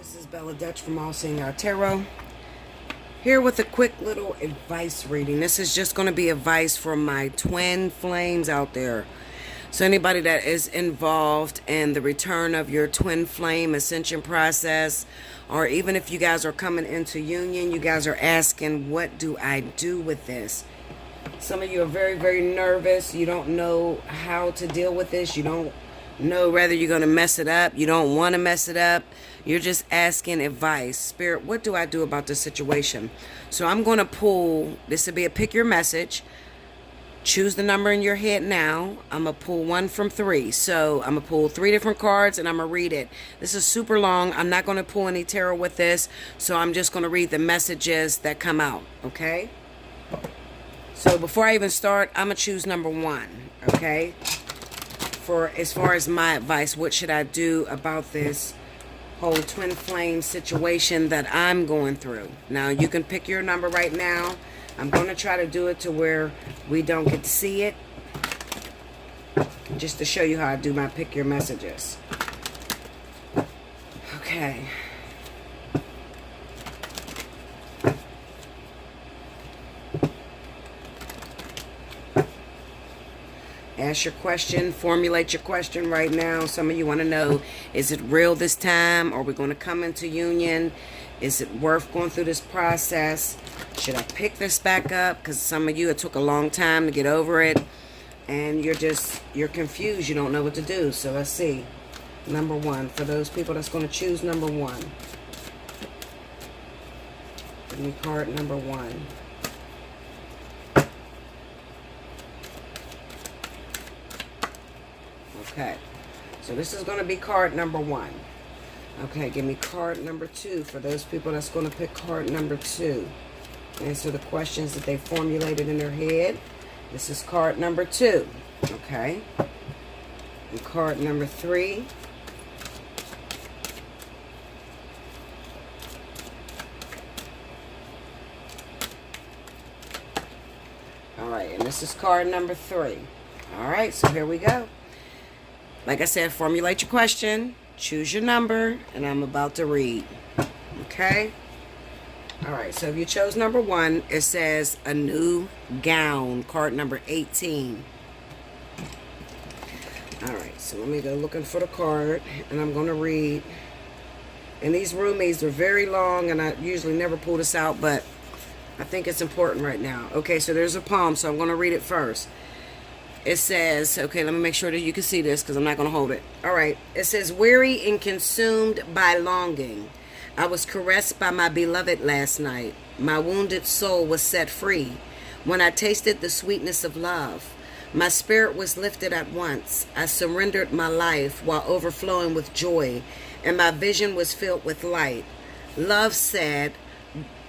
This is Bella Dutch from Allseeingeyetarot. Here with a quick little advice reading. This is just going to be advice from my twin flames out there. So anybody that is involved in the return of your twin flame ascension process, or even if you guys are coming into union, you guys are asking, what do I do with this? Some of you are very, very nervous. You don't know how to deal with this. You don't know whether you're going to mess it up. You don't want to mess it up. You're just asking advice. Spirit, what do I do about this situation? So I'm going to pull, this will be a pick your message. Choose the number in your head now. I'm going to pull 1 from 3. So I'm going to pull 3 different cards and I'm going to read it. This is super long. I'm not going to pull any tarot with this. So I'm just going to read the messages that come out. Okay? So before I even start, I'm going to choose number 1. Okay? For as far as my advice, what should I do about this whole twin flame situation that I'm going through? Now, you can pick your number right now. I'm going to try to do it to where we don't get to see it, just to show you how I do my pick your messages. Okay. Ask your question, formulate your question right now. Some of you want to know, is it real this time? Are we going to come into union? Is it worth going through this process? Should I pick this back up? Because some of you, it took a long time to get over it. And you're confused. You don't know what to do. So let's see. Number 1. For those people that's going to choose number 1. Give me card number 1. Okay, so this is going to be card number 1. Okay, give me card number 2 for those people that's going to pick card number 2. Answer the questions that they formulated in their head. This is card number 2. Okay, and card number 3. All right, and this is card number 3. All right, so here we go. Like I said, formulate your question, choose your number, and I'm about to read. Okay? All right, so if you chose number 1, it says a new gown, card number 18. All right, so let me go looking for the card, and I'm going to read. And these roomies are very long, and I usually never pull this out, but I think it's important right now. Okay, so there's a palm, so I'm going to read it first. It says, okay, let me make sure that you can see this because I'm not going to hold it. All right. It says, weary and consumed by longing, I was caressed by my beloved last night. My wounded soul was set free when I tasted the sweetness of love. My spirit was lifted at once. I surrendered my life while overflowing with joy, and my vision was filled with light. Love said,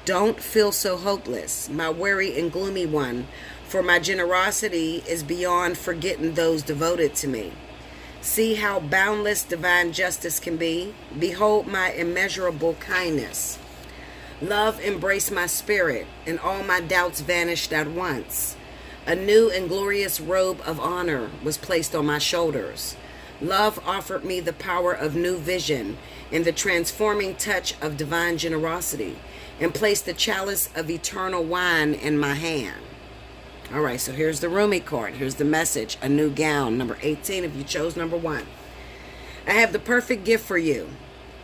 don't feel so hopeless, my weary and gloomy one, for my generosity is beyond forgetting those devoted to me. See how boundless divine justice can be? Behold my immeasurable kindness. Love embraced my spirit, and all my doubts vanished at once. A new and glorious robe of honor was placed on my shoulders. Love offered me the power of new vision and the transforming touch of divine generosity, and placed the chalice of eternal wine in my hand. All right, so here's the roomie card. Here's the message, a new gown, number 18 if you chose number 1. I have the perfect gift for you.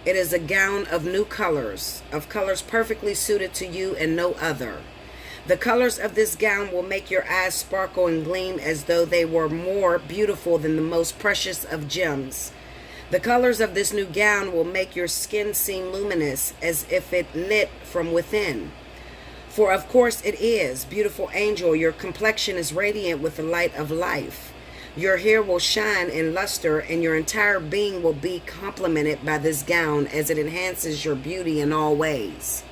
It is a gown of new colors, of colors perfectly suited to you and no other. The colors of this gown will make your eyes sparkle and gleam as though they were more beautiful than the most precious of gems. The colors of this new gown will make your skin seem luminous as if it lit from within. For of course it is, beautiful angel, your complexion is radiant with the light of life. Your hair will shine in luster, and your entire being will be complemented by this gown as it enhances your beauty in all ways.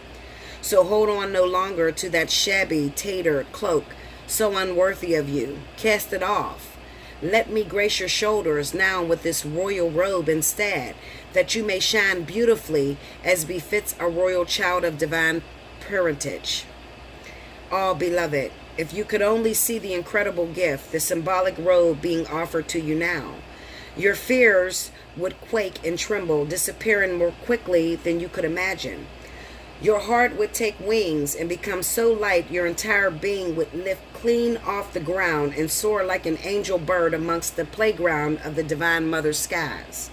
So hold on no longer to that shabby, tattered cloak, so unworthy of you. Cast it off. Let me grace your shoulders now with this royal robe instead, that you may shine beautifully as befits a royal child of divine parentage. Oh, beloved, if you could only see the incredible gift, the symbolic robe being offered to you now. Your fears would quake and tremble, disappearing more quickly than you could imagine. Your heart would take wings and become so light your entire being would lift clean off the ground and soar like an angel bird amongst the playground of the Divine Mother's skies.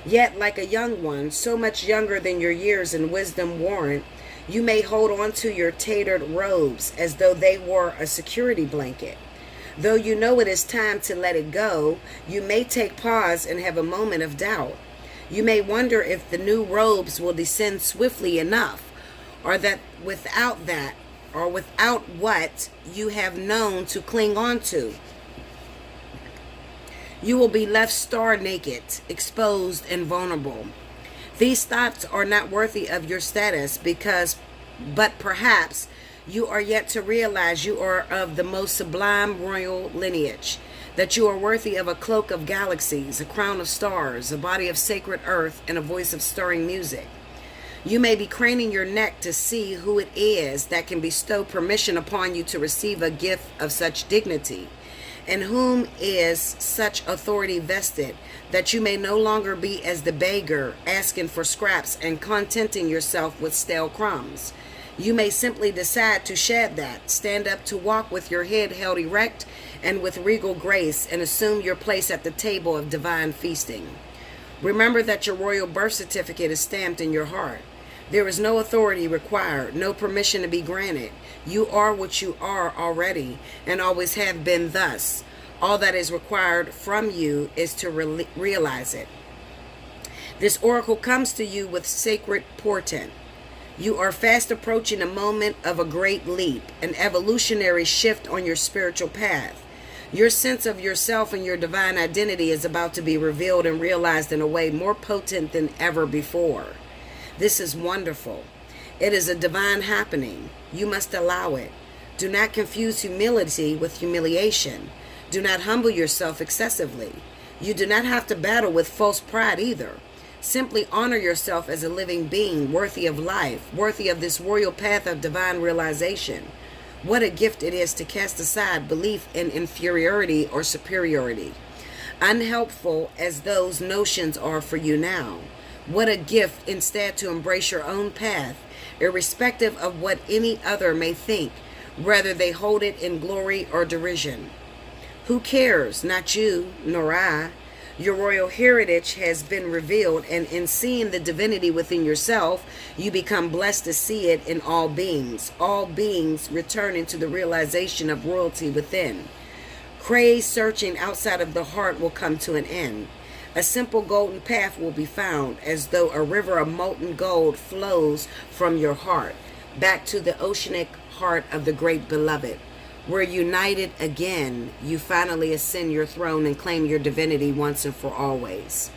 Yet, like a young one, so much younger than your years and wisdom warrant, you may hold on to your tattered robes as though they were a security blanket. Though you know it is time to let it go, you may take pause and have a moment of doubt. You may wonder if the new robes will descend swiftly enough, or that without what you have known to cling on to, you will be left star naked, exposed, and vulnerable. These thoughts are not worthy of your status but perhaps you are yet to realize you are of the most sublime royal lineage, that you are worthy of a cloak of galaxies, a crown of stars, a body of sacred earth, and a voice of stirring music. You may be craning your neck to see who it is that can bestow permission upon you to receive a gift of such dignity, in whom is such authority vested, that you may no longer be as the beggar, asking for scraps and contenting yourself with stale crumbs. You may simply decide to shed that, stand up to walk with your head held erect and with regal grace, and assume your place at the table of divine feasting. Remember that your royal birth certificate is stamped in your heart. There is no authority required, no permission to be granted. You are what you are already, and always have been thus. All that is required from you is to realize it. This oracle comes to you with sacred portent. You are fast approaching a moment of a great leap, an evolutionary shift on your spiritual path. Your sense of yourself and your divine identity is about to be revealed and realized in a way more potent than ever before. This is wonderful. It is a divine happening. You must allow it. Do not confuse humility with humiliation. Do not humble yourself excessively. You do not have to battle with false pride either. Simply honor yourself as a living being, worthy of life, worthy of this royal path of divine realization. What a gift it is to cast aside belief in inferiority or superiority, unhelpful as those notions are for you now. What a gift instead to embrace your own path, irrespective of what any other may think, whether they hold it in glory or derision. Who cares? Not you, nor I. Your royal heritage has been revealed, and in seeing the divinity within yourself, you become blessed to see it in all beings returning to the realization of royalty within. Crazed searching outside of the heart will come to an end. A simple golden path will be found, as though a river of molten gold flows from your heart, back to the oceanic heart of the great beloved. Where united again, you finally ascend your throne and claim your divinity once and for always.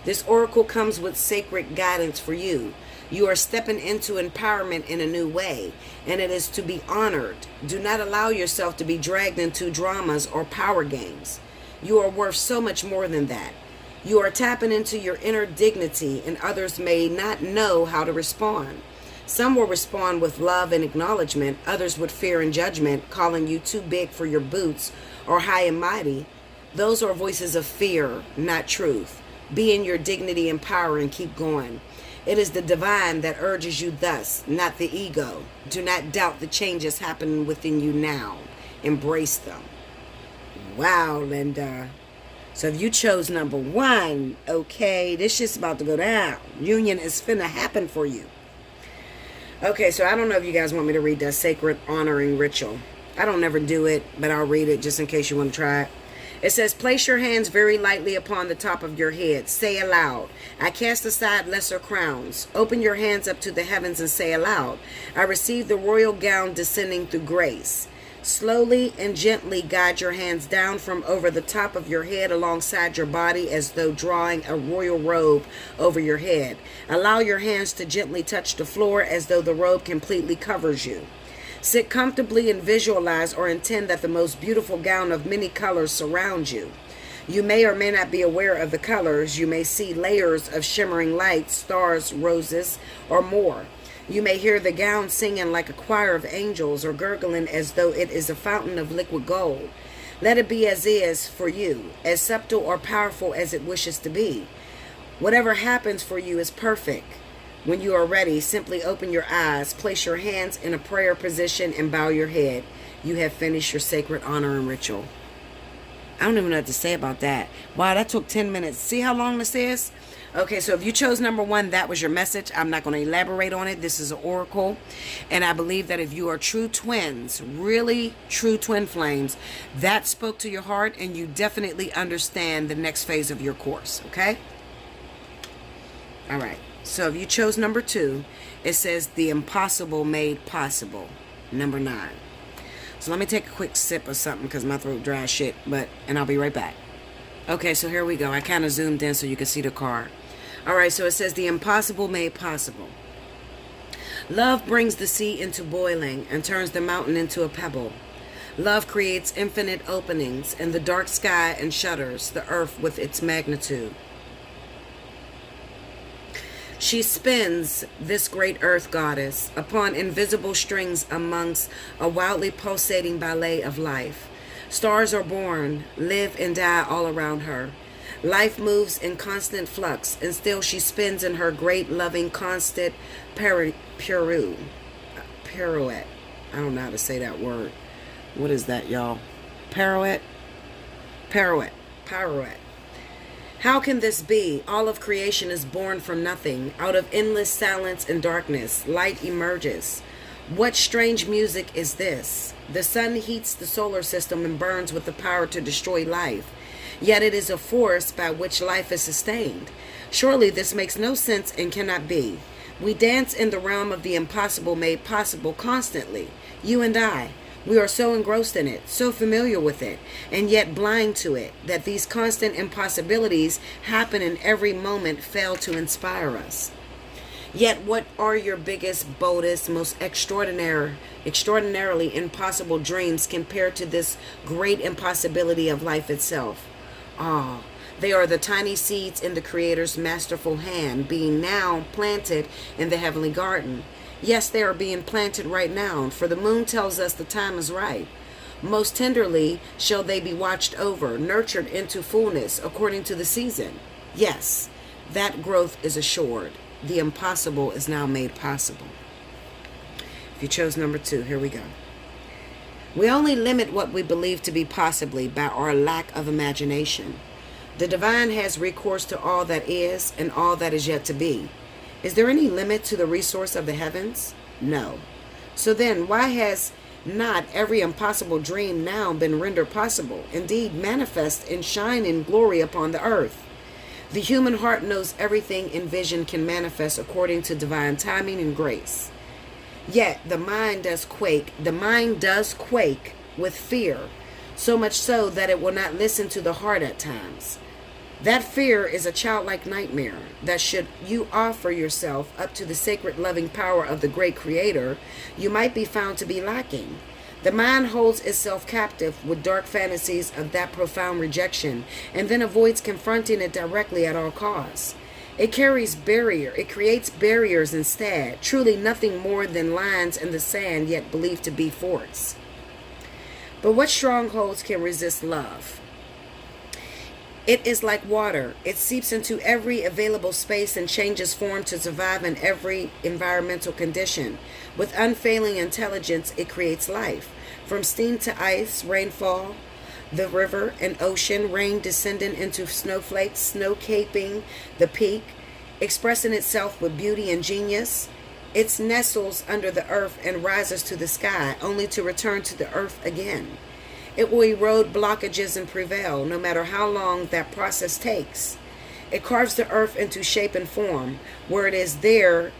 This oracle comes with sacred guidance for you. You are stepping into empowerment in a new way, and it is to be honored. Do not allow yourself to be dragged into dramas or power games. You are worth so much more than that. You are tapping into your inner dignity, and others may not know how to respond. Some will respond with love and acknowledgement, others with fear and judgment, calling you too big for your boots or high and mighty. Those are voices of fear, not truth. Be in your dignity and power and keep going. It is the divine that urges you thus, not the ego. Do not doubt the changes happening within you now. Embrace them. Wow, Linda. So if you chose number 1, okay, this shit's about to go down. Union is finna happen for you. Okay, so I don't know if you guys want me to read that sacred honoring ritual. I don't never do it, but I'll read it just in case you want to try it. It says, place your hands very lightly upon the top of your head. Say aloud, I cast aside lesser crowns. Open your hands up to the heavens and say aloud, I receive the royal gown descending through grace. Slowly and gently guide your hands down from over the top of your head alongside your body as though drawing a royal robe over your head. Allow your hands to gently touch the floor as though the robe completely covers you. Sit comfortably and visualize or intend that the most beautiful gown of many colors surrounds you. You may or may not be aware of the colors. You may see layers of shimmering lights, stars, roses, or more. You may hear the gown singing like a choir of angels or gurgling as though it is a fountain of liquid gold. Let it be as is for you, as subtle or powerful as it wishes to be. Whatever happens for you is perfect. When you are ready, simply open your eyes, place your hands in a prayer position, and bow your head. You have finished your sacred honor and ritual. I don't even know what to say about that. Wow, that took 10 minutes. See how long this is? Okay, so if you chose number 1, that was your message. I'm not going to elaborate on it. This is an oracle. And I believe that if you are true twins, really true twin flames, that spoke to your heart, and you definitely understand the next phase of your course, okay? All right. So if you chose number 2, it says the impossible made possible. Number 9. So let me take a quick sip of something because my throat dry as shit, and I'll be right back. Okay, so here we go. I kind of zoomed in so you can see the card. All right, so it says the impossible made possible. Love brings the sea into boiling and turns the mountain into a pebble. Love creates infinite openings in the dark sky and shudders the earth with its magnitude. She spins, this great earth goddess, upon invisible strings amongst a wildly pulsating ballet of life. Stars are born, live and die all around her. Life moves in constant flux, and still she spins in her great, loving, constant pirouette. I don't know how to say that word. What is that, y'all? Pirouette? Pirouette. How can this be? All of creation is born from nothing. Out of endless silence and darkness, light emerges. What strange music is this? The sun heats the solar system and burns with the power to destroy life. Yet it is a force by which life is sustained. Surely this makes no sense and cannot be. We dance in the realm of the impossible made possible constantly. You and I. We are so engrossed in it, so familiar with it, and yet blind to it, that these constant impossibilities happen in every moment fail to inspire us. Yet what are your biggest, boldest, most extraordinarily impossible dreams compared to this great impossibility of life itself? Ah, they are the tiny seeds in the Creator's masterful hand, being now planted in the heavenly garden. Yes, they are being planted right now, for the moon tells us the time is right. Most tenderly shall they be watched over, nurtured into fullness according to the season. Yes, that growth is assured. The impossible is now made possible. If you chose number 2, here we go. We only limit what we believe to be possibly by our lack of imagination. The divine has recourse to all that is and all that is yet to be. Is there any limit to the resource of the heavens? No. So then, why has not every impossible dream now been rendered possible, indeed manifest and shine in glory upon the earth? The human heart knows everything in vision can manifest according to divine timing and grace. Yet the mind does quake with fear, so much so that it will not listen to the heart at times. That fear is a childlike nightmare that should you offer yourself up to the sacred loving power of the great Creator, you might be found to be lacking. The mind holds itself captive with dark fantasies of that profound rejection and then avoids confronting it directly at all costs. It creates barriers instead, truly nothing more than lines in the sand yet believed to be forts. But what strongholds can resist love? It is like water. It seeps into every available space and changes form to survive in every environmental condition. With unfailing intelligence, it creates life. From steam to ice, rainfall, the river and ocean, rain descending into snowflakes, snow caping the peak, expressing itself with beauty and genius. It nestles under the earth and rises to the sky, only to return to the earth again. It will erode blockages and prevail, no matter how long that process takes. It carves the earth into shape and form. Where it is, there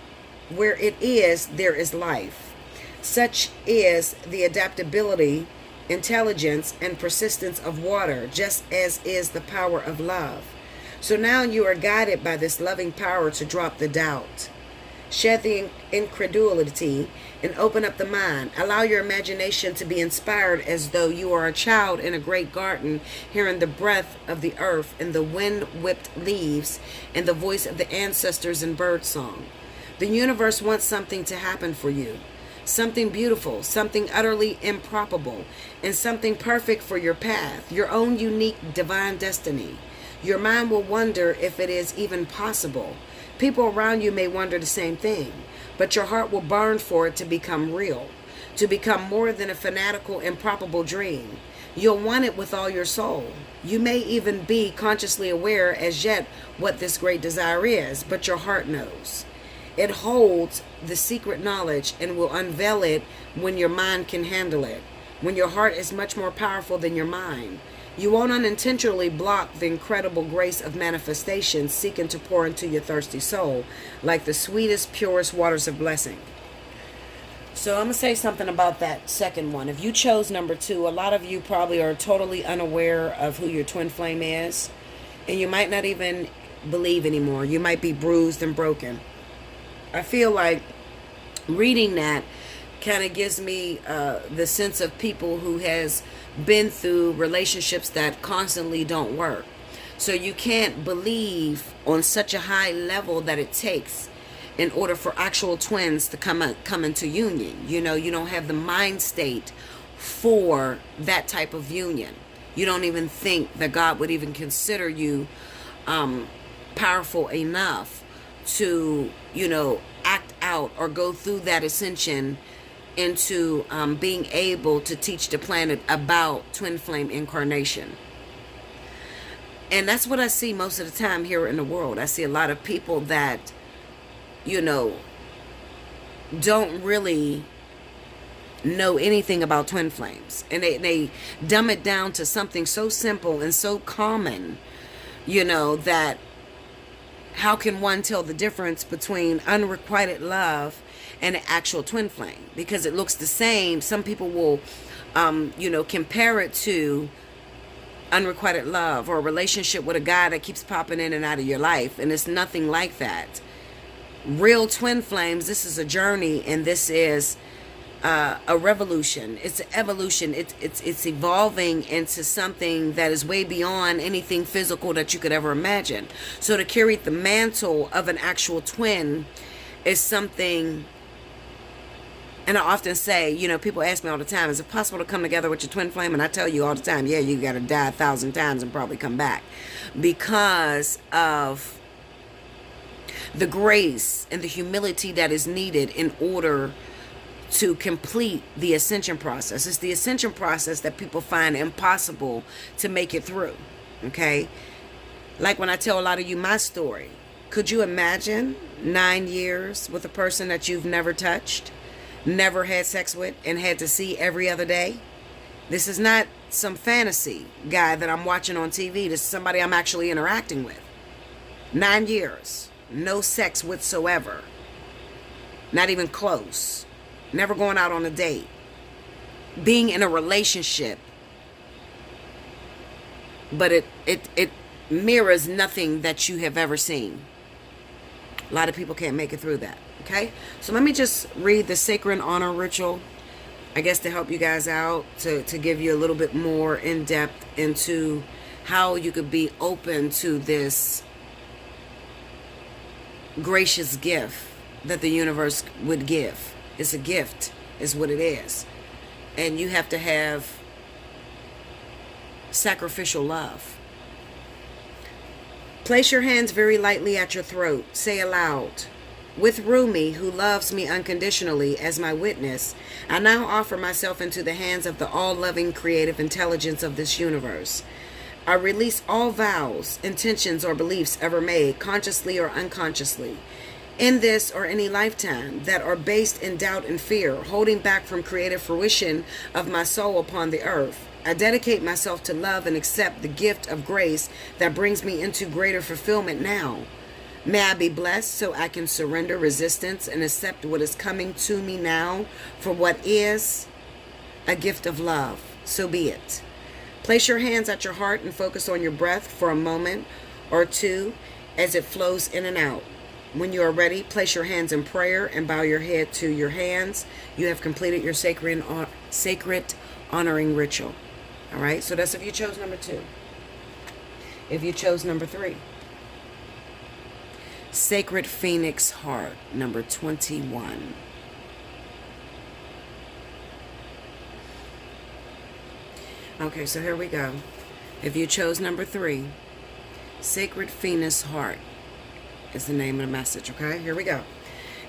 is life. Such is the adaptability, intelligence, and persistence of water, just as is the power of love. So now you are guided by this loving power to drop the doubt. Shed the incredulity and open up the mind. Allow your imagination to be inspired as though you are a child in a great garden, hearing the breath of the earth and the wind-whipped leaves and the voice of the ancestors in birdsong. The universe wants something to happen for you. something beautiful, something utterly improbable, and something perfect for your path, your own unique divine destiny. Your mind will wonder if it is even possible. People around you may wonder the same thing, but your heart will burn for it to become real, to become more than a fanatical, improbable dream. You'll want it with all your soul. You may even be consciously aware as yet what this great desire is, but your heart knows. It holds the secret knowledge and will unveil it when your mind can handle it, when your heart is much more powerful than your mind. You won't unintentionally block the incredible grace of manifestation seeking to pour into your thirsty soul like the sweetest, purest waters of blessing. So I'm going to say something about that second one. If you chose number 2, a lot of you probably are totally unaware of who your twin flame is. And you might not even believe anymore. You might be bruised and broken. I feel like reading that kind of gives me the sense of people who has been through relationships that constantly don't work. So you can't believe on such a high level that it takes in order for actual twins to come into union. You know, you don't have the mind state for that type of union. You don't even think that God would even consider you powerful enough to, you know, act out or go through that ascension into being able to teach the planet about twin flame incarnation. And that's what I see most of the time here in the world. I see a lot of people that, you know, don't really know anything about twin flames. And they dumb it down to something so simple and so common, you know, that how can one tell the difference between unrequited love and an actual twin flame? Because it looks the same. Some people will, you know, compare it to unrequited love or a relationship with a guy that keeps popping in and out of your life. And it's nothing like that. Real twin flames, this is a journey, and this is a revolution. It's an evolution. It's evolving into something that is way beyond anything physical that you could ever imagine. So to carry the mantle of an actual twin is something. And I often say, you know, people ask me all the time, is it possible to come together with your twin flame? And I tell you all the time, yeah, you got to die 1,000 times and probably come back, because of the grace and the humility that is needed in order to complete the ascension process. It's the ascension process that people find impossible to make it through. Okay? Like when I tell a lot of you my story, could you imagine 9 years with a person that you've never touched, never had sex with, and had to see every other day? This is not some fantasy guy that I'm watching on TV. This is somebody I'm actually interacting with. 9 years. No sex whatsoever. Not even close. Never going out on a date. Being in a relationship. But it mirrors nothing that you have ever seen. A lot of people can't make it through that. Okay? So let me just read the Sacred Honor Ritual. I guess to help you guys out. To give you a little bit more in depth into how you could be open to this gracious gift that the universe would give. It's a gift, is what it is. And you have to have sacrificial love. Place your hands very lightly at your throat. Say aloud, with Rumi, who loves me unconditionally, as my witness, I now offer myself into the hands of the all-loving creative intelligence of this universe. I release all vows, intentions, or beliefs ever made, consciously or unconsciously, in this or any lifetime, that are based in doubt and fear, holding back from creative fruition of my soul upon the earth. I dedicate myself to love and accept the gift of grace that brings me into greater fulfillment now. May I be blessed so I can surrender resistance and accept what is coming to me now for what is a gift of love. So be it. Place your hands at your heart and focus on your breath for a moment or two as it flows in and out. When you are ready, place your hands in prayer and bow your head to your hands. You have completed your sacred honoring ritual. All right, so that's if you chose number 2. If you chose number 3, Sacred Phoenix Heart, number 21. Okay, so here we go. If you chose number 3, Sacred Phoenix Heart is the name of the message, okay? Here we go.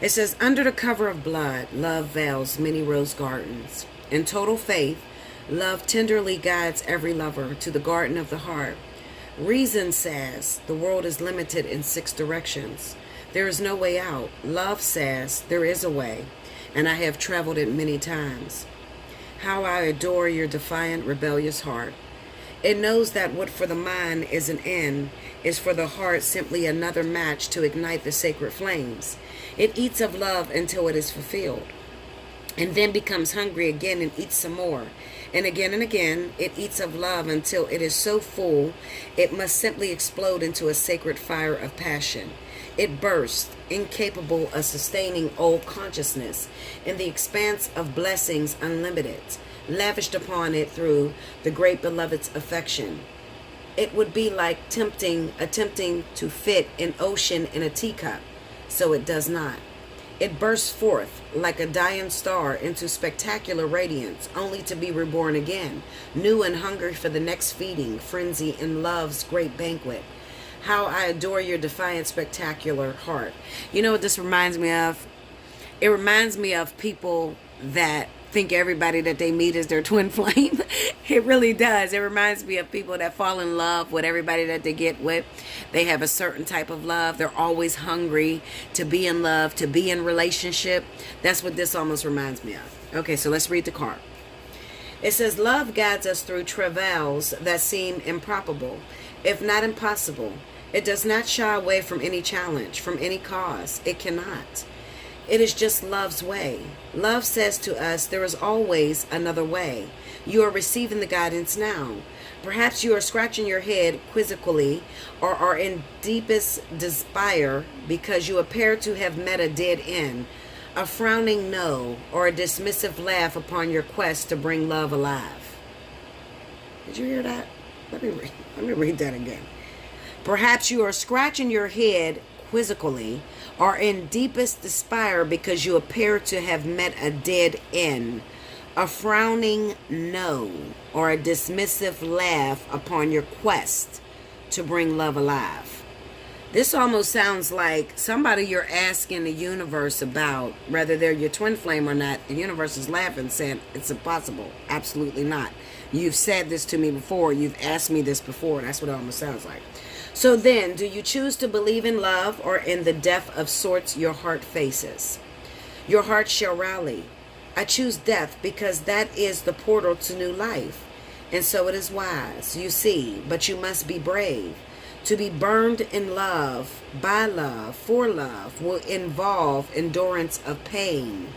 It says, under the cover of blood, love veils many rose gardens. In total faith, love tenderly guides every lover to the garden of the heart. Reason says the world is limited in 6 directions. There is no way out. Love says there is a way, and I have traveled it many times. How I adore your defiant, rebellious heart. It knows that what for the mind is an end is for the heart simply another match to ignite the sacred flames. It eats of love until it is fulfilled, and then becomes hungry again and eats some more. And again, it eats of love until it is so full, it must simply explode into a sacred fire of passion. It bursts, incapable of sustaining all consciousness, in the expanse of blessings unlimited, lavished upon it through the great beloved's affection. It would be like attempting to fit an ocean in a teacup, so it does not. It bursts forth like a dying star into spectacular radiance, only to be reborn again, new and hungry for the next feeding, frenzy in love's great banquet. How I adore your defiant, spectacular heart. You know what this reminds me of? It reminds me of people that think everybody that they meet is their twin flame. It really does. It reminds me of people that fall in love with everybody that they get with. They have a certain type of love. They're always hungry to be in love, to be in relationship. That's what this almost reminds me of. Okay, so let's read the card. It says, love guides us through travails that seem improbable, if not impossible. It does not shy away from any challenge, from any cause. It cannot. It is just love's way. Love says to us, there is always another way. You are receiving the guidance now. Perhaps you are scratching your head quizzically or are in deepest despair because you appear to have met a dead end, a frowning no, or a dismissive laugh upon your quest to bring love alive. Did you hear that? Let me read that again. Perhaps you are scratching your head quizzically or in deepest despair because you appear to have met a dead end, a frowning no, or a dismissive laugh upon your quest to bring love alive. This almost sounds like somebody you're asking the universe about, whether they're your twin flame or not. The universe is laughing, saying it's impossible. Absolutely not. You've said this to me before. You've asked me this before. That's what it almost sounds like. So then, do you choose to believe in love or in the death of sorts your heart faces? Your heart shall rally. I choose death because that is the portal to new life. And so it is wise, you see, but you must be brave. To be burned in love, by love, for love, will involve endurance of pain,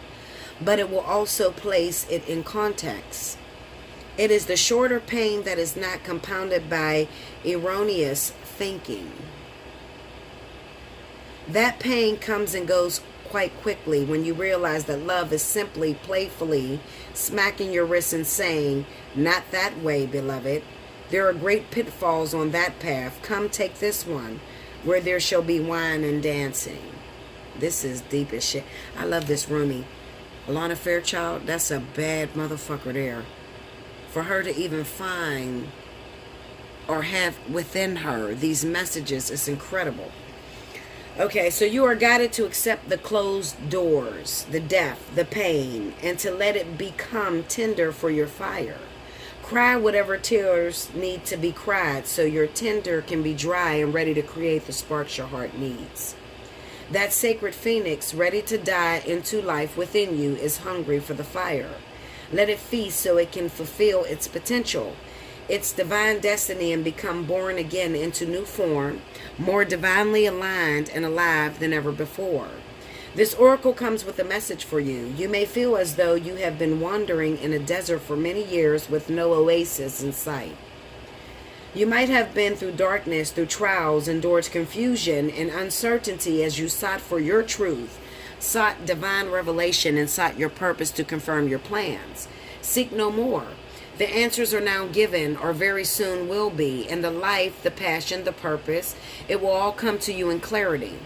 but it will also place it in context. It is the shorter pain that is not compounded by erroneous thinking. That pain comes and goes quite quickly when you realize that love is simply playfully smacking your wrist and saying, not that way, beloved. There are great pitfalls on that path. Come take this one, where there shall be wine and dancing. This is deep as shit. I love this roomie. Alana Fairchild, that's a bad motherfucker there. For her to even find or have within her these messages is incredible. Okay, so you are guided to accept the closed doors, the death, the pain, and to let it become tinder for your fire. Cry whatever tears need to be cried so your tinder can be dry and ready to create the sparks your heart needs. That sacred phoenix ready to die into life within you is hungry for the fire. Let it feast so it can fulfill its potential, its divine destiny, and become born again into new form, more divinely aligned and alive than ever before. This oracle comes with a message for you. You may feel as though you have been wandering in a desert for many years with no oasis in sight. You might have been through darkness, through trials, endured confusion and uncertainty as you sought for your truth, sought divine revelation, and sought your purpose to confirm your plans. Seek no more. The answers are now given, or very soon will be, and the life, the passion, the purpose, it will all come to you in clarity.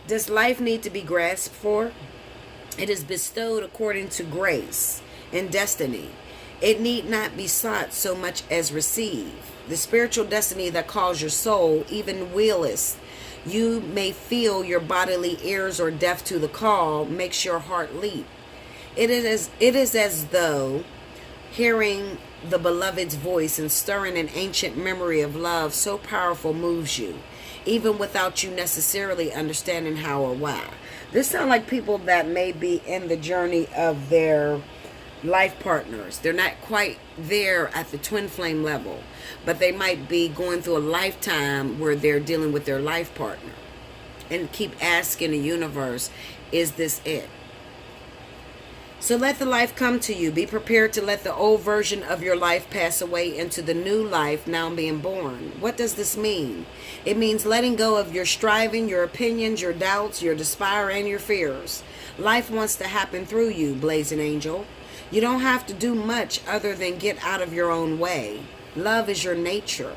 Does life need to be grasped for? It is bestowed according to grace and destiny. It need not be sought so much as received. The spiritual destiny that calls your soul, even willless, you may feel your bodily ears or deaf to the call, makes your heart leap. It is as though hearing the beloved's voice and stirring an ancient memory of love so powerful moves you, even without you necessarily understanding how or why. This sounds like people that may be in the journey of their life partners. They're not quite there at the twin flame level, but they might be going through a lifetime where they're dealing with their life partner and keep asking the universe, is this it? So let the life come to you. Be prepared to let the old version of your life pass away into the new life now being born. What does this mean? It means letting go of your striving, your opinions, your doubts, your despair, and your fears. Life wants to happen through you, blazing angel. You don't have to do much other than get out of your own way. Love is your nature.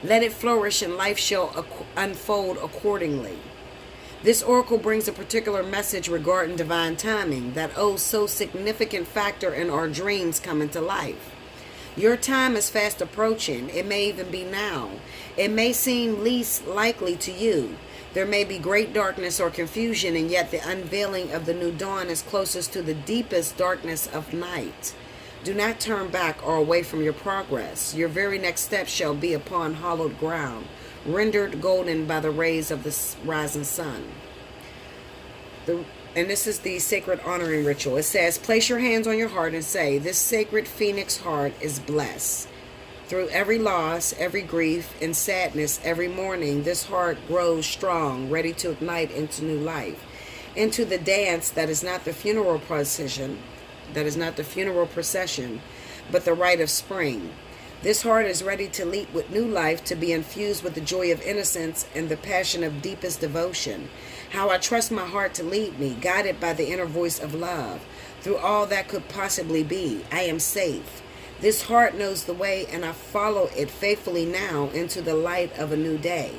Let it flourish and life shall unfold accordingly. This oracle brings a particular message regarding divine timing, that so significant factor in our dreams coming to life. Your time is fast approaching. It may even be now. It may seem least likely to you. There may be great darkness or confusion, and yet the unveiling of the new dawn is closest to the deepest darkness of night. Do not turn back or away from your progress. Your very next step shall be upon hallowed ground, rendered golden by the rays of the rising sun. And this is the sacred honoring ritual. It says, place your hands on your heart and say, this sacred phoenix heart is blessed. Through every loss, every grief, and sadness, every morning, this heart grows strong, ready to ignite into new life, into the dance that is not the funeral procession, but the rite of spring. This heart is ready to leap with new life, to be infused with the joy of innocence and the passion of deepest devotion. How I trust my heart to lead me, guided by the inner voice of love. Through all that could possibly be, I am safe. This heart knows the way, and I follow it faithfully now into the light of a new day.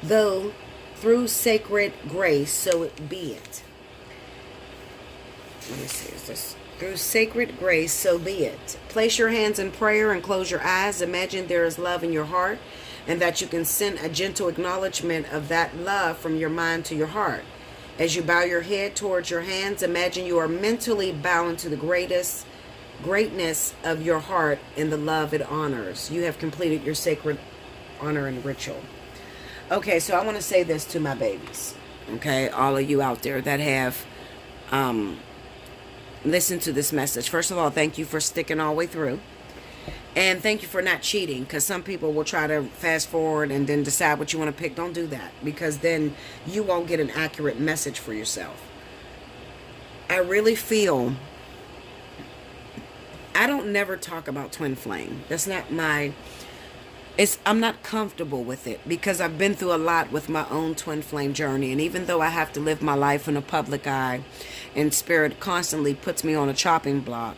Though, through sacred grace, so it be it. Let me see, is this... Through sacred grace, so be it. Place your hands in prayer and close your eyes. Imagine there is love in your heart, and that you can send a gentle acknowledgement of that love from your mind to your heart. As you bow your head towards your hands, imagine you are mentally bowing to the greatness of your heart and the love it honors. You have completed your sacred honor and ritual. Okay, so I want to say this to my babies. Okay, all of you out there that have listen to this message. First of all, thank you for sticking all the way through. And thank you for not cheating, because some people will try to fast forward and then decide what you want to pick. Don't do that, because then you won't get an accurate message for yourself. I really feel, I don't never talk about twin flame. That's not my, I'm not comfortable with it, because I've been through a lot with my own twin flame journey. And even though I have to live my life in a public eye, and spirit constantly puts me on a chopping block,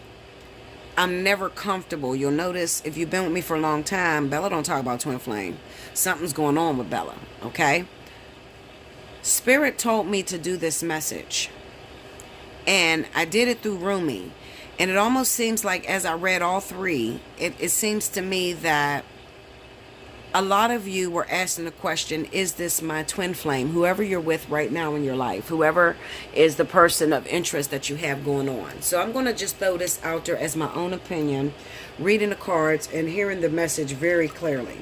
I'm never comfortable. You'll notice, if you've been with me for a long time, Bella don't talk about twin flame. Something's going on with Bella, okay? Spirit told me to do this message, and I did it through Rumi. And it almost seems like, as I read all three, it seems to me that a lot of you were asking the question, is this my twin flame? Whoever you're with right now in your life, whoever is the person of interest that you have going on. So I'm going to just throw this out there as my own opinion, reading the cards and hearing the message very clearly.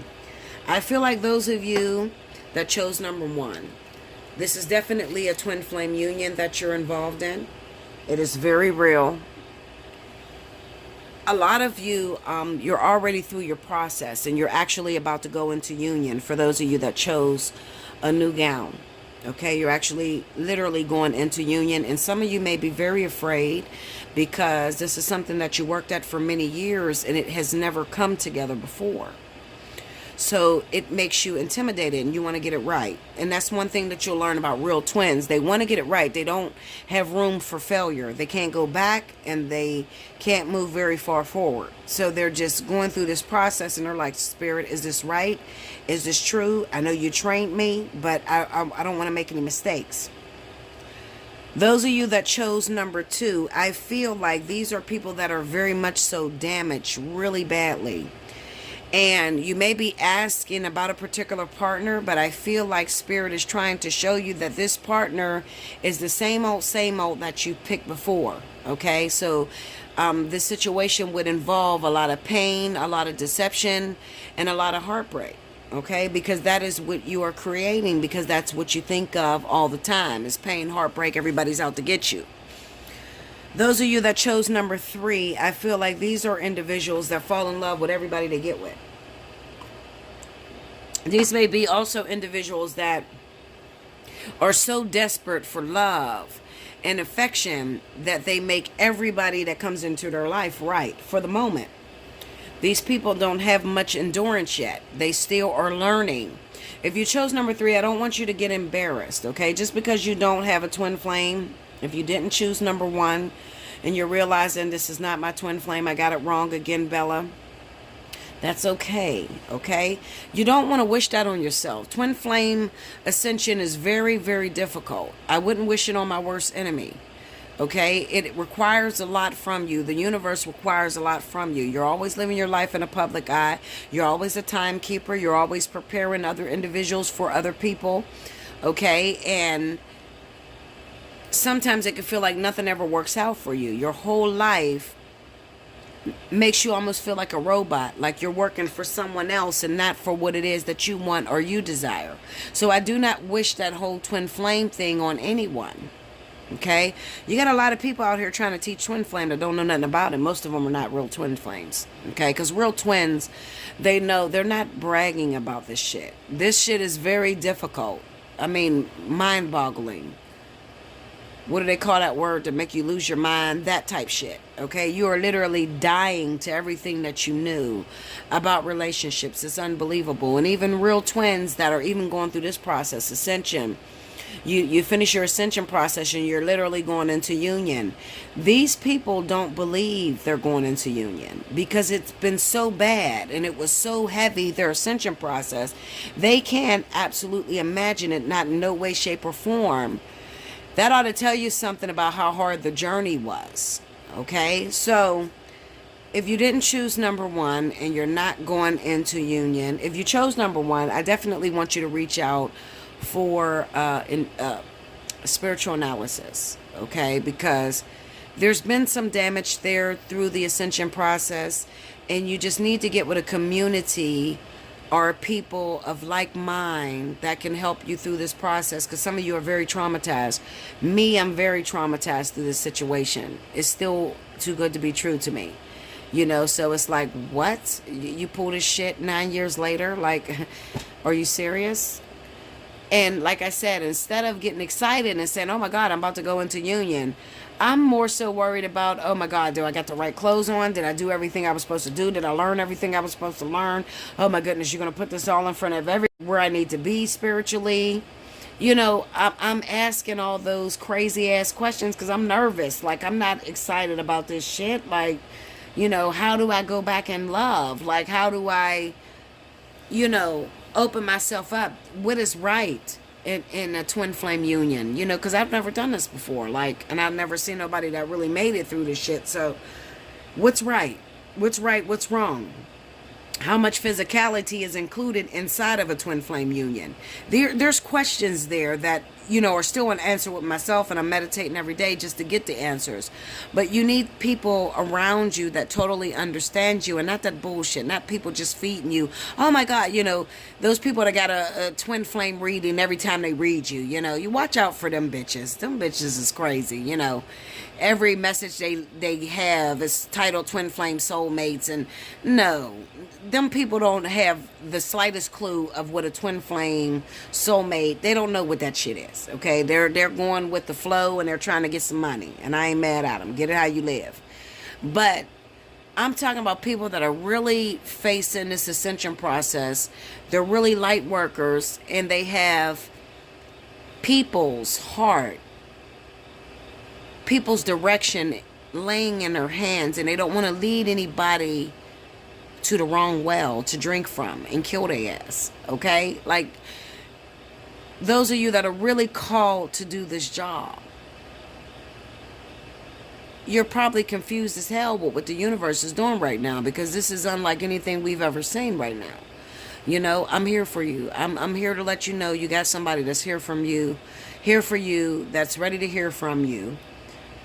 I feel like those of you that chose number 1, this is definitely a twin flame union that you're involved in. It is very real. A lot of you, you're already through your process, and you're actually about to go into union. For those of you that chose a new gown, okay, you're actually literally going into union. And some of you may be very afraid, because this is something that you worked at for many years and it has never come together before. So it makes you intimidated, and you want to get it right. And that's one thing that you'll learn about real twins. They want to get it right. They don't have room for failure. They can't go back, and they can't move very far forward. So they're just going through this process, and they're like, Spirit, is this right? Is this true? I know you trained me, but I don't want to make any mistakes. Those of you that chose number 2, I feel like these are people that are very much so damaged really badly. And you may be asking about a particular partner, but I feel like Spirit is trying to show you that this partner is the same old that you picked before. Okay, so this situation would involve a lot of pain, a lot of deception, and a lot of heartbreak. Okay, because that is what you are creating, because that's what you think of all the time is pain, heartbreak, everybody's out to get you. Those of you that chose number 3, I feel like these are individuals that fall in love with everybody they get with. These may be also individuals that are so desperate for love and affection that they make everybody that comes into their life right for the moment. These people don't have much endurance yet. They still are learning. If you chose number 3, I don't want you to get embarrassed, okay? Just because you don't have a twin flame, if you didn't choose number 1 and you're realizing this is not my twin flame, I got it wrong again, Bella, that's okay, okay? You don't want to wish that on yourself. Twin flame ascension is very, very difficult. I wouldn't wish it on my worst enemy. Okay, it requires a lot from you. The universe requires a lot from you. You're always living your life in a public eye. You're always a timekeeper. You're always preparing other individuals for other people. Okay, and sometimes it can feel like nothing ever works out for you. Your whole life makes you almost feel like a robot, like you're working for someone else and not for what it is that you want or you desire. So I do not wish that whole twin flame thing on anyone. Okay, you got a lot of people out here trying to teach twin flame that don't know nothing about it. Most of them are not real twin flames. Okay, because real twins, they know, they're not bragging about this shit. This shit is very difficult. I mean, mind-boggling. What do they call that word to make you lose your mind? That type shit. Okay, you are literally dying to everything that you knew about relationships. It's unbelievable. And even real twins that are even going through this process, ascension. You finish your ascension process and you're literally going into union. These people don't believe they're going into union because it's been so bad and it was so heavy, their ascension process. They can't absolutely imagine it, not in no way, shape, or form. That ought to tell you something about how hard the journey was. Okay, so if you didn't choose number 1 and you're not going into union, if you chose number 1, I definitely want you to reach out for spiritual analysis, okay? Because there's been some damage there through the ascension process, and you just need to get with a community or people of like mind that can help you through this process, because some of you are very traumatized. Me, I'm very traumatized through this situation. It's still too good to be true to me. You know, so it's like, what? You pull this shit 9 years later? Like, are you serious? And like I said, instead of getting excited and saying, oh my God, I'm about to go into union, I'm more so worried about, oh my God, do I got the right clothes on? Did I do everything I was supposed to do? Did I learn everything I was supposed to learn? Oh my goodness, you're going to put this all in front of where I need to be spiritually. You know, I'm asking all those crazy ass questions because I'm nervous. Like, I'm not excited about this shit. Like, you know, how do I go back in love? Like, how do I, you know, open myself up? What is right in a twin flame union? You know, because I've never done this before. Like, and I've never seen nobody that really made it through this shit. So, what's right? What's right? What's wrong? How much physicality is included inside of a twin flame union? There's questions there that, you know, are still unanswered with myself, and I'm meditating every day just to get the answers. But you need people around you that totally understand you, and not that bullshit, not people just feeding you. Oh my God, you know, those people that got a twin flame reading every time they read you, you know, you watch out for them bitches. Them bitches is crazy, you know. Every message they have is titled Twin Flame Soulmates, and no, them people don't have the slightest clue of what a twin flame soulmate. They don't know what that shit is. Okay, they're going with the flow and they're trying to get some money, and I ain't mad at them. Get it how you live. But I'm talking about people that are really facing this ascension process. They're really light workers, and they have people's heart, people's direction laying in their hands, and they don't want to lead anybody to the wrong well to drink from and kill their ass. Okay, like, those of you that are really called to do this job, you're probably confused as hell with what the universe is doing right now, because this is unlike anything we've ever seen right now. You know, I'm here for you. I'm here to let you know you got somebody that's here from you, here for you, that's ready to hear from you.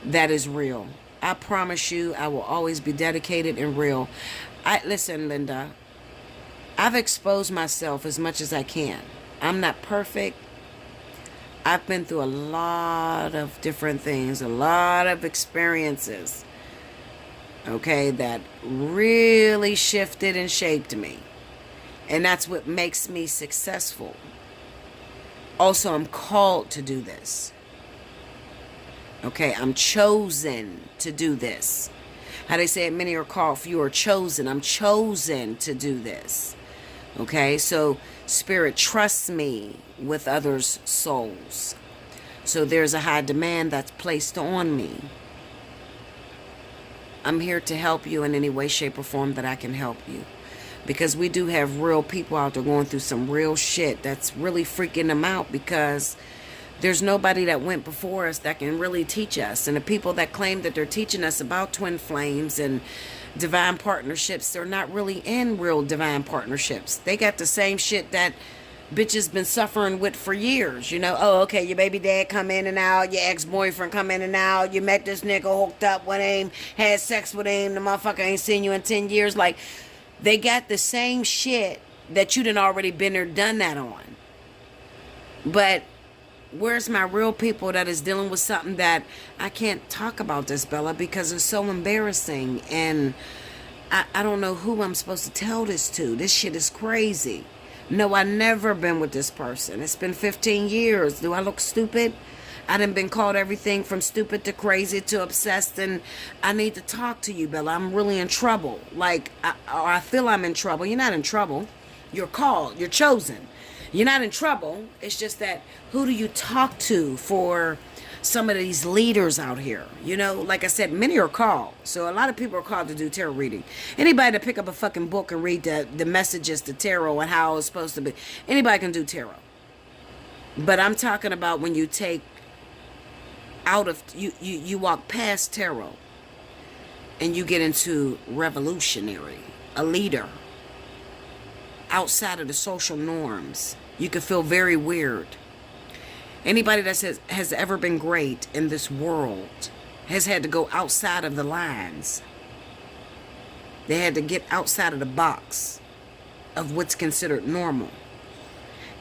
That is real. I promise you, I will always be dedicated and real. Listen, Linda, I've exposed myself as much as I can. I'm not perfect. I've been through a lot of different things, a lot of experiences, okay, that really shifted and shaped me. And that's what makes me successful. Also, I'm called to do this. Okay, I'm chosen to do this. How they say it, many are called, few are chosen. I'm chosen to do this. Okay, so Spirit trusts me with others' souls. So there's a high demand that's placed on me. I'm here to help you in any way, shape, or form that I can help you. Because we do have real people out there going through some real shit that's really freaking them out, because there's nobody that went before us that can really teach us. And the people that claim that they're teaching us about twin flames and divine partnerships, they're not really in real divine partnerships. They got the same shit that bitches been suffering with for years. You know, oh, okay, your baby dad come in and out, your ex-boyfriend come in and out, you met this nigga, hooked up with him, had sex with him, the motherfucker ain't seen you in 10 years. Like, they got the same shit that you done already been there, done that on. But where's my real people that is dealing with something that I can't talk about this, Bella, because it's so embarrassing, and I don't know who I'm supposed to tell this to. This shit is crazy. No, I never been with this person. It's been 15 years. Do I look stupid? I done been called everything from stupid to crazy to obsessed, and I need to talk to you, Bella. I'm really in trouble. Like, I feel I'm in trouble. You're not in trouble. You're called. You're chosen. You're not in trouble. It's just that, who do you talk to for some of these leaders out here? You know, like I said, many are called. So a lot of people are called to do tarot reading. Anybody to pick up a fucking book and read the messages to tarot and how it's supposed to be. Anybody can do tarot. But I'm talking about when you take out of, you walk past tarot and you get into revolutionary, a leader, outside of the social norms. You can feel very weird. Anybody that has ever been great in this world has had to go outside of the lines. They had to get outside of the box of what's considered normal.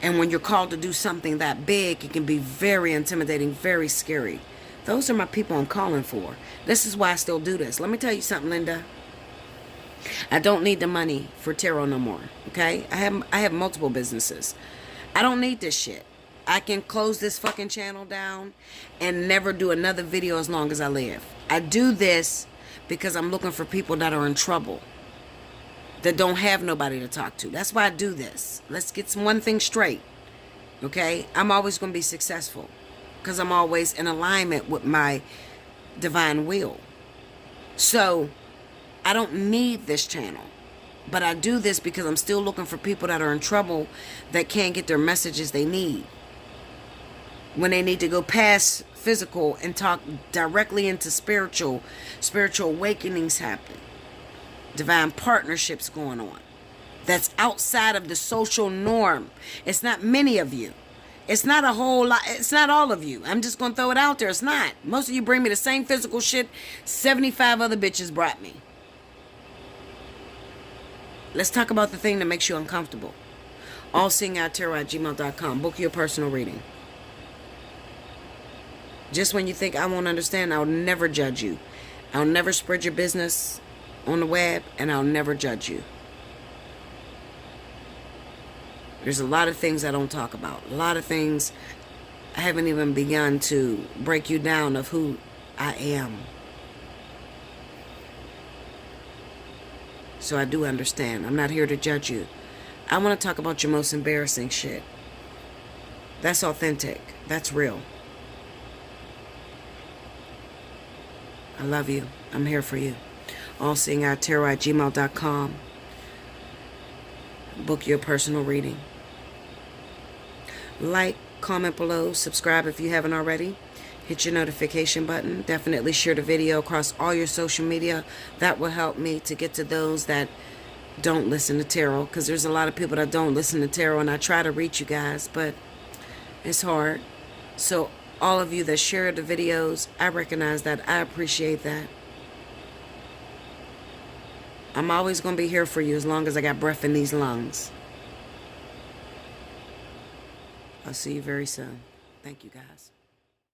And when you're called to do something that big, it can be very intimidating, very scary. Those are my people I'm calling for. This is why I still do this. Let me tell you something, Linda. I don't need the money for tarot no more. Okay? I have multiple businesses. I don't need this shit. I can close this fucking channel down and never do another video as long as I live. I do this because I'm looking for people that are in trouble, that don't have nobody to talk to. That's why I do this. Let's get one thing straight. Okay? I'm always going to be successful because I'm always in alignment with my divine will. So I don't need this channel, but I do this because I'm still looking for people that are in trouble, that can't get their messages they need, when they need to go past physical and talk directly into spiritual awakenings happening, divine partnerships going on, that's outside of the social norm. It's not many of you. It's not a whole lot. It's not all of you. I'm just going to throw it out there. It's not. Most of you bring me the same physical shit 75 other bitches brought me. Let's talk about the thing that makes you uncomfortable. Allseeingeyetarot@gmail.com. Book your personal reading. Just when you think I won't understand, I'll never judge you. I'll never spread your business on the web, and I'll never judge you. There's a lot of things I don't talk about. A lot of things I haven't even begun to break you down of who I am. So I do understand. I'm not here to judge you. I want to talk about your most embarrassing shit. That's authentic. That's real. I love you. I'm here for you. Allseeingeyetarot@gmail.com. Book your personal reading. Like, comment below, subscribe if you haven't already. hit your notification button. Definitely share the video across all your social media. That will help me to get to those that don't listen to tarot, because there's a lot of people that don't listen to tarot, and I try to reach you guys, but it's hard. So all of you that share the videos, I recognize that. I appreciate that. I'm always going to be here for you as long as I got breath in these lungs. I'll see you very soon. Thank you, guys.